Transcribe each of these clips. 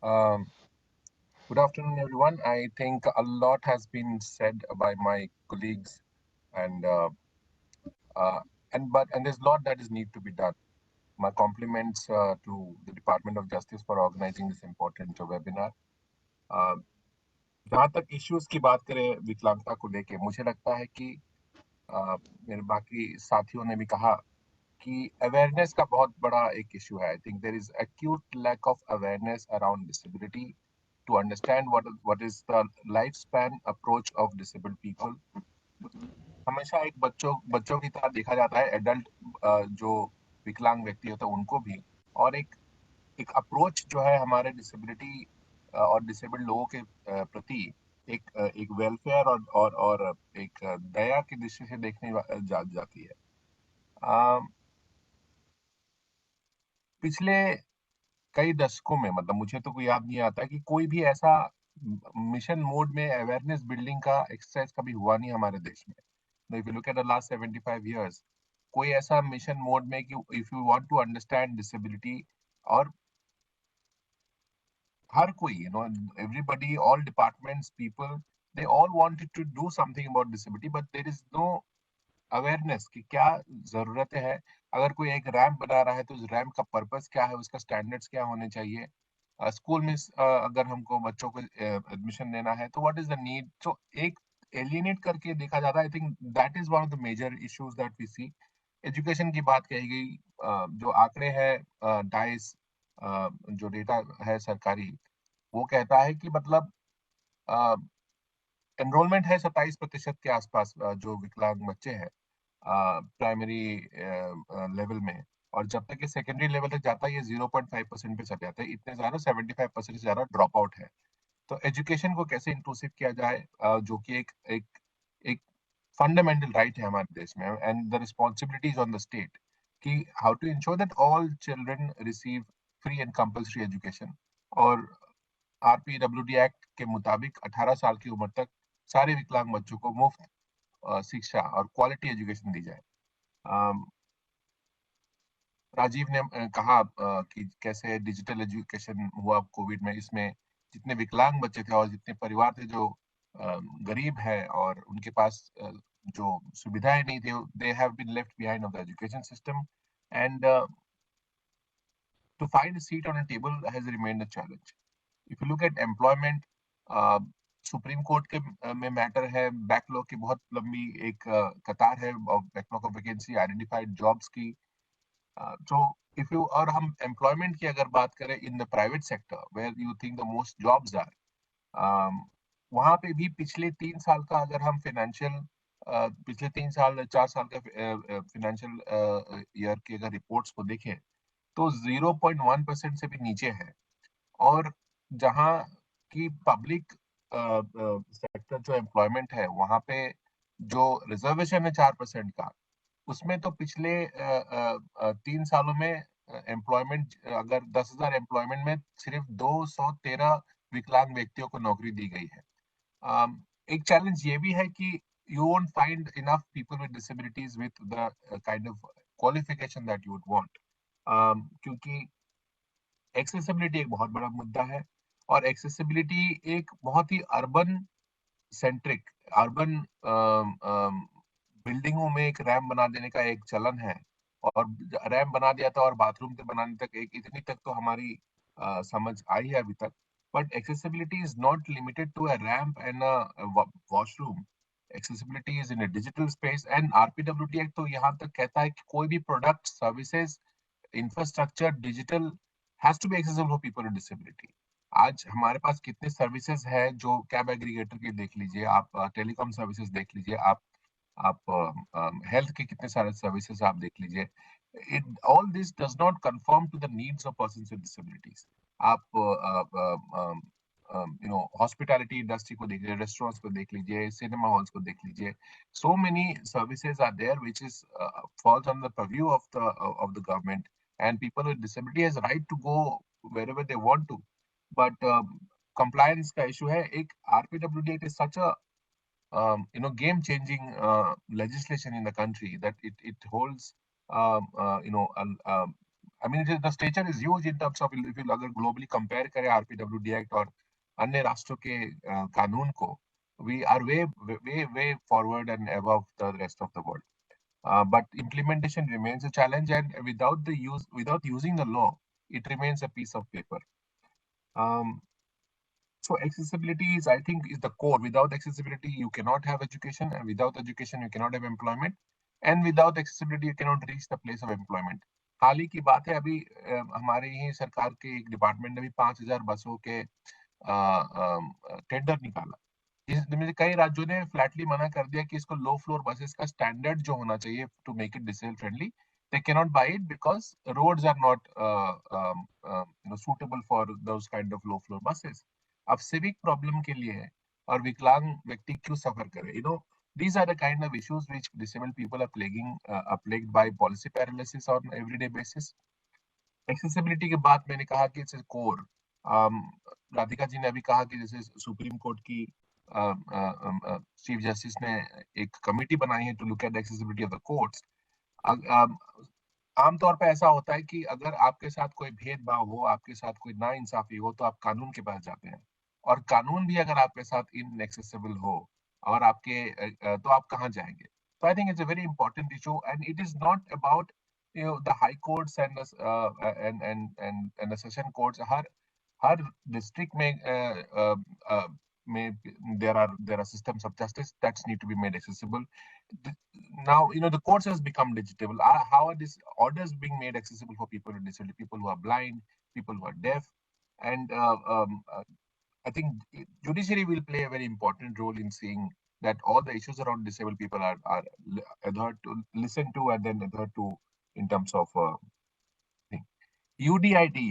Um, Good afternoon, everyone. I think a lot has been said by my colleagues, and uh, and there's a lot that is need to be done. My compliments to the Department of Justice for organizing this important webinar. Uh, जहाँ तक issues की बात करें विकलांगता को लेके, मुझे लगता है कि मेरे बाकी साथियों ने भी कहा कि अवेयरनेस का बहुत बड़ा एक इशू है. I think there is acute lack of awareness around disability to understand what is the lifespan approach of disabled people. हमेशा एक बच्चों बच्चों की तरह देखा जाता है एडल्ट जो विकलांग व्यक्ति होता है उनको भी, और एक अप्रोच जो है हमारे डिसेबिलिटी और डिसेबल्ड लोगों के प्रति एक वेलफेयर और एक दया की दृष्टि से देखने जाती है. अ, पिछले कई दशकों में, मतलब मुझे तो कोई याद नहीं आता कि कोई भी ऐसा मिशन मोड में अवेयरनेस बिल्डिंग का एक्सरसाइज कभी हुआ नहीं हमारे देश में. If you look at the last 75 years, कोई ऐसा मिशन मोड में कि if you want to understand disability, और हर कोई, everybody, all departments, people, they all wanted to do something about disability, but there is no awareness कि क्या जरूरत है. अगर कोई एक रैंप बना रहा है तो उस रैंप का पर्पस क्या है, उसका स्टैंडर्ड्स क्या होने चाहिए. स्कूल में अगर हमको बच्चों को एडमिशन देना है तो व्हाट इज द नीड. तो एक एलियनेट करके देखा जाता है. I think that is one of the major issues that we see. Education की बात कही गई. जो आंकड़े हैं, डाइस, जो डेटा है सरकारी, वो कहता है कि मतलब एनरोलमेंट है 27% के आसपास, जो विकलांग बच्चे हैं प्राइमरी लेवल में. और जब तक ये सेकेंडरी लेवल तक जाता है ये 0.5% पे चले जाता है. इतने ज्यादा 75% से ज्यादा ड्रॉप आउट है. तो एजुकेशन को कैसे इंक्लूसिव किया जाए, जो कि एक एक फंडामेंटल राइट है हमारे देश में, and the responsibility is on the state कि how to ensure that all children receive free and compulsory education. और आरपीडब्ल्यूडी एक्ट के मुताबिक 18 साल की उम्र तक सारे विकलांग बच्चों को मुफ्त शिक्षा और क्वालिटी एजुकेशन दी जाए. अम, राजीव ने कहा कि कैसे डिजिटल एजुकेशन हुआ कोविड में. इसमें जितने विकलांग बच्चे थे और जितने परिवार थे जो गरीब है और उनके पास जो सुविधाएं नहीं थे, they have been left behind of the education system. And to find a seat on a table has remained a challenge. If you look at employment, supreme court के में मैटर है. बैकलॉग की बहुत लंबी एक कतार है, backlog of vacancy identified jobs की. तो इफ यू, और हम एम्प्लॉयमेंट की अगर बात करें in the private sector where you think the most jobs are, वहां पे भी पिछले 3 साल का अगर हम फाइनेंशियल, पिछले 3 साल 4 साल का फाइनेंशियल ईयर की अगर रिपोर्ट्स को देखें तो 0.1% से भी नीचे है. और जहाँ की पब्लिक सेक्टर जो एम्प्लॉयमेंट है वहां पे जो रिजर्वेशन है 4% का, उसमें तो पिछले 3 सालों में एम्प्लॉयमेंट, अगर 10,000 एम्प्लॉयमेंट में सिर्फ 213 विकलांग व्यक्तियों को नौकरी दी गई है. एक चैलेंज ये भी है कि you won't find enough people with disabilities with the kind of qualification that you would want. क्योंकि एक्सेसिबिलिटी एक बहुत बड़ा मुद्दा है. और एक्सेसिबिलिटी एक बहुत ही अर्बन सेंट्रिक, अर्बन बिल्डिंगों में एक रैंप बना देने का एक चलन है. और रैंप बना दिया था और बाथरूम तक बनाने तक, एक इतनी तक तो हमारी समझ आई है अभी तक. But accessibility is not limited to a ramp and a washroom. Accessibility is in a digital space. And RPwD act तो यहाँ तक कहता है कि कोई भी product, services, infrastructure digital has to be accessible for people with disability. आज हमारे पास कितने सर्विसेज है, जो कैब एग्रीगेटर के देख लीजिए आप, टेलीकॉम सर्विसेज देख लीजिए आप हेल्थ के कितने सारे सर्विसेज आप देख लीजिए. It all this does not confirm to the needs of persons with disabilities. आप हॉस्पिटैलिटी इंडस्ट्री को देख लीजिए, रेस्टोरेंट्स को देख लीजिए, सिनेमा हॉल्स को देख लीजिए. So many services are there which is falls on the purview of the government, and people with disability has right to go wherever they want to. But compliance का issue है. एक RPWD Act is such a game changing legislation in the country that it holds um, uh, you know a, I mean, the stature is huge in terms of if you अगर globally compare करें RPWD Act और अन्य राष्ट्रों के कानून को, we are way forward and above the rest of the world. But implementation remains a challenge, and without using the law, it remains a piece of paper. Um, so accessibility is, I think, is the core. Without accessibility, you cannot have education, and without education, you cannot have employment, and without accessibility, you cannot reach the place of employment. हाल ही की बात है, अभी हमारे ही सरकार के एक department ने भी 5,000 बसों के टेंडर निकाला, जिसमें कई राज्यों ने फ्लैटली मना कर दिया कि इसको लो फ्लोर बसेस का स्टैंडर्ड जो होना चाहिए to make it disable friendly, they cannot buy it because roads are not suitable for those kind of low floor buses. अब civic problem के लिए है, और विकलांग व्यक्ति क्यों सफर करे? These are the kind of issues which disabled people are plagued by policy paralysis on everyday basis. Accessibility के बाद मैंने कहा कि इट्स कोर। राधिका जी ने अभी कहा कि जैसे सुप्रीम कोर्ट की चीफ जस्टिस ने एक कमेटी बनाई है to look at the accessibility of the courts. आमतौर पे ऐसा होता है कि अगर आपके साथ कोई भेदभाव हो, आपके साथ कोई नाइंसाफी हो, तो आप कानून के पास जाते हैं, और कानून भी अगर आपके साथ इनएक्सेसिबल हो और तो आप कहाँ जाएंगे? तो I think it's a very important issue, and it is not about the high courts and the session courts. Her district में there are systems of justice that need to be made accessible. Now the courts has become digital. How are these orders being made accessible for people with disability, people who are blind, people who are deaf? And I think judiciary will play a very important role in seeing that all the issues around disabled people are adhered to, listened to, and then adhered to in terms of UDID.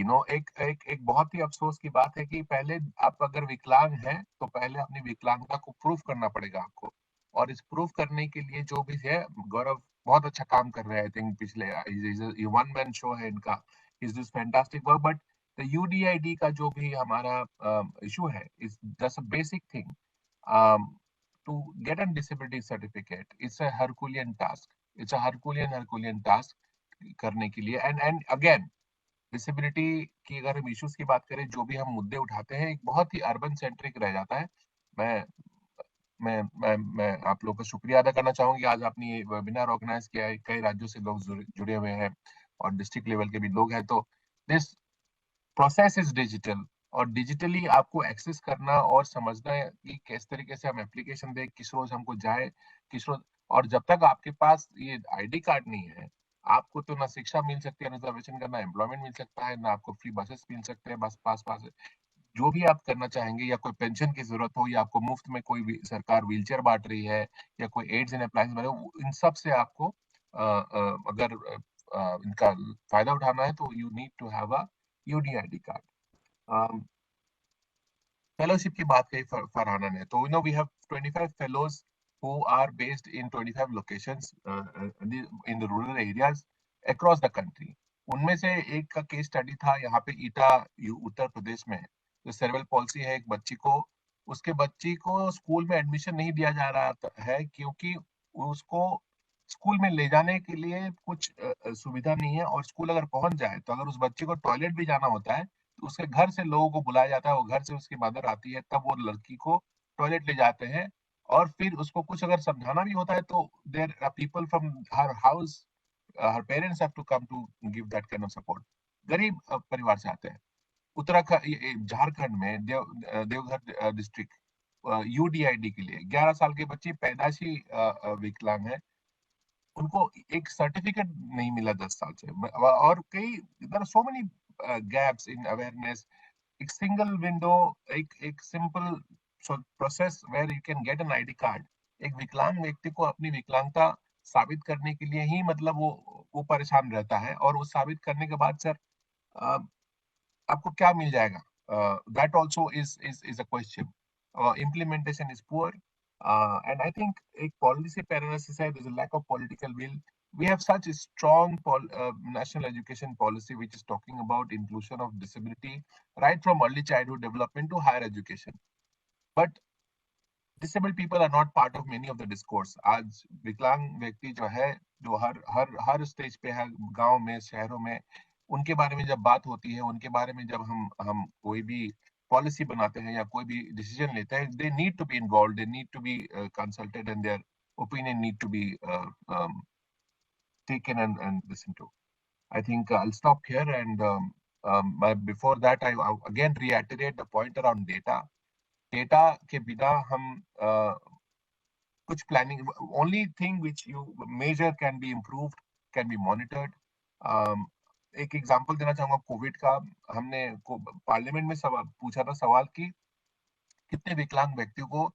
एक बहुत ही अफसोस की बात है कि पहले आप अगर विकलांग हैं तो पहले अपनी विकलांगता को प्रूफ करना पड़ेगा आपको, और इस प्रूफ करने के लिए जो भी है, गौरव बहुत अच्छा काम कर रहे हैं। आई थिंक पिछले ये वन मैन शो है इनका, is this fantastic work. But the UDID का जो भी हमारा इशू है, is just a basic thing to get an disability certificate. It's a herculean task, it's a herculean task करने के लिए। एंड अगेन, डिसेबिलिटी की अगर हम इश्यूज की बात करें, जो भी हम मुद्दे उठाते हैं, एक बहुत ही अर्बन सेंट्रिक रह जाता है। मैं मैं आप लोगों का शुक्रिया अदा करना चाहूंगी, आज आपने ये वेबिनार ऑर्गेनाइज किया है, कई राज्यों से लोग जुड़े हुए हैं और डिस्ट्रिक्ट लेवल के भी लोग हैं। तो दिस प्रोसेस इज डिजिटल, और डिजिटली आपको एक्सेस करना और समझना है कि किस तरीके से हम एप्लीकेशन दें, किस रोज हमको जाए, किस रोज। और जब तक आपके पास ये आईडी कार्ड नहीं है, आपको तो ना शिक्षा मिल सकती है, रिजर्वेशन का ना एम्प्लॉयमेंट मिल सकता है, ना आपको फ्री बसेस मिल सकते हैं, बस पास जो भी आप करना चाहेंगे, या कोई पेंशन की जरूरत हो, या आपको मुफ्त में कोई भी सरकार व्हीलचेयर बांट रही है, या कोई एड्स एंड अप्लायंस बने, इन सब से आपको अगर इनका फायदा उठाना है तो you need to have a UDID card. Fellowship की बात कही फरहाना ने, तो we have 25 fellows who are based in 25 locations in the rural areas across the country. उनमें से एक का केस स्टडी था यहाँ पे ईटा, उत्तर प्रदेश में। जो सेरेब्रल पॉलिसी है एक बच्ची को, उसके बच्ची को स्कूल में एडमिशन नहीं दिया जा रहा है, क्योंकि उसको स्कूल में ले जाने के लिए कुछ सुविधा नहीं है, और स्कूल अगर पहुंच जाए तो अगर उस बच्चे को टॉयलेट भी जाना होता है, तो उसके घर से लोगों को बुलाया जाता है, वो घर से उसकी मदर आती है, तब वो लड़की को टॉयलेट ले जाते हैं। और फिर उसको कुछ अगर समझाना भी होता है तो देयर आर पीपल फ्रॉम हर हाउस, हर parents have to come to give that kind of support. गरीब परिवार से आते हैं। उत्तराखंड, झारखंड में देवघर डिस्ट्रिक्ट यूडीआईडी के लिए 11 साल के बच्चे पैदाइशी विकलांग है, उनको एक सर्टिफिकेट नहीं मिला 10 साल से। और कई there are so many gaps in awareness. एक सिंगल विंडो, एक simple process where you can get an ID card, एक विकलांग व्यक्ति को अपनी विकलांगता साबित करने के लिए ही, मतलब वो परेशान रहता है, और वो साबित करने के बाद सर आपको क्या मिल जाएगा? That also is a question. Implementation is poor, and I think एक पॉलिसी पैरालिसिस है, there is a lack of political will. We have such a strong national education policy which is talking about inclusion of disability right from early childhood development to higher education. But disabled people are not part of many of the discourse. आज विकलांग व्यक्ति जो है, जो हर हर हर stage पे है, गांव में, शहरों में, उनके बारे में जब बात होती है, उनके बारे में जब हम कोई भी पॉलिसी बनाते हैं या कोई भी डिसीजन लेते हैं, they need to be involve, they need to be consulted and their opinion need to be taken and listened to. I think I'll stop here and before that I again reiterate the point around data. Data के बिना हम कुछ planning, only thing which you measure can be improved, can be monitored. एक example देना चाहूंगा Covid का। हमने parliament में सवाल पूछा था सवाल कि कितने विकलांग व्यक्तियों को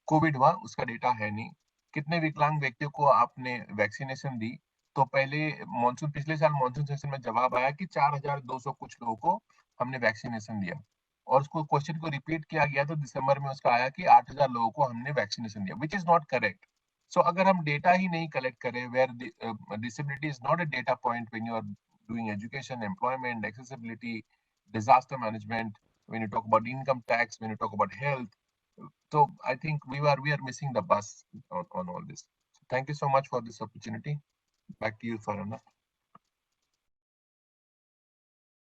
कोविड हुआ, उसका डेटा है नहीं। कितने विकलांग व्यक्तियों को आपने वैक्सीनेशन दी, तो पहले मानसून पिछले साल मानसून सेशन में जवाब आया कि 4,200 कुछ लोगों को हमने वैक्सीनेशन दिया, और उसको क्वेश्चन को रिपीट किया गया तो दिसंबर में उसका आया कि 8,000 लोगों को हमने वैक्सीनेशन दिया, which is not correct. So अगर हम डेटा ही नहीं कलेक्ट करें, where disability is not a data point when you are doing education, employment, accessibility, disaster management, when you talk about income tax, when you talk about health. So I think we are missing the bus on all this. So thank you so much for this opportunity. Back to you, Farhana.